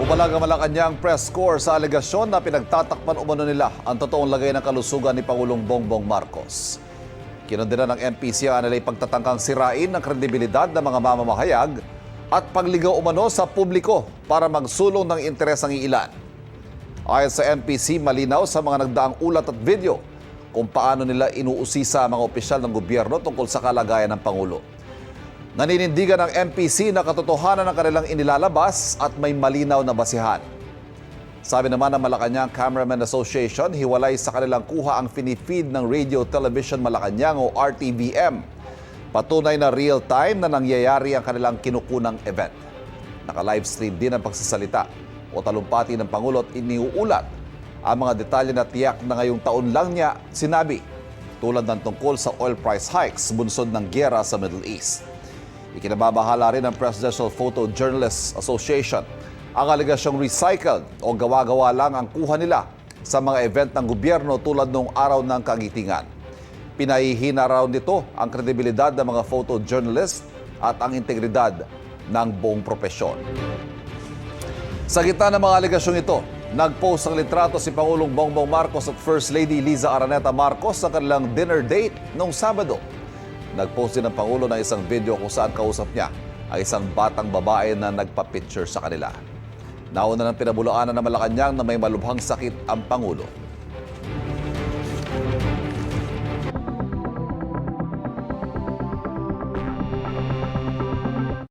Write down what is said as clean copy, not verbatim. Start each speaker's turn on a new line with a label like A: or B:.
A: Pumalag ang Malacanang press corps sa alegasyon na pinagtatakpan umano nila ang totoong lagay ng kalusugan ni Pangulong Bongbong Marcos. Kinundina ng MPC ang anilay pagtatangkang sirain ng kredibilidad ng mga mamamahayag at pagligaw umano sa publiko para magsulong ng interes ng iilan. Ayon sa MPC, malinaw sa mga nagdaang ulat at video kung paano nila inuusisa ang mga opisyal ng gobyerno tungkol sa kalagayan ng Pangulo. Naninindigan ng MPC na katotohanan ng kanilang inilalabas at may malinaw na basihan. Sabi naman ng Malacanang Cameramen Association, hiwalay sa kanilang kuha ang finifeed ng Radio Television Malacanang o RTVM. Patunay na real-time na nangyayari ang kanilang kinukunang event. Naka-livestream din ang pagsasalita o talumpati ng Pangulo at iniuulat ang mga detalye na tiyak na ngayong taon lang niya sinabi, tulad ng tungkol sa oil price hikes bunsod ng giyera sa Middle East. Ikinababahala rin ng Presidential Photojournalists Association ang alegasyong recycled o gawa-gawa lang ang kuha nila sa mga event ng gobyerno tulad ng Araw ng Kagitingan. Pinahihina raw nito ang kredibilidad ng mga photojournalists at ang integridad ng buong propesyon. Sa gitna ng mga alegasyong ito, nag-post ng litrato si Pangulong Bongbong Marcos at First Lady Liza Araneta Marcos sa kanilang dinner date noong Sabado. Nag-post din ng Pangulo ng isang video kung saan kausap niya ang isang batang babae na nagpa-picture sa kanila. Nauna ng pinabulaanan ng Malacanang na may malubhang sakit ang Pangulo.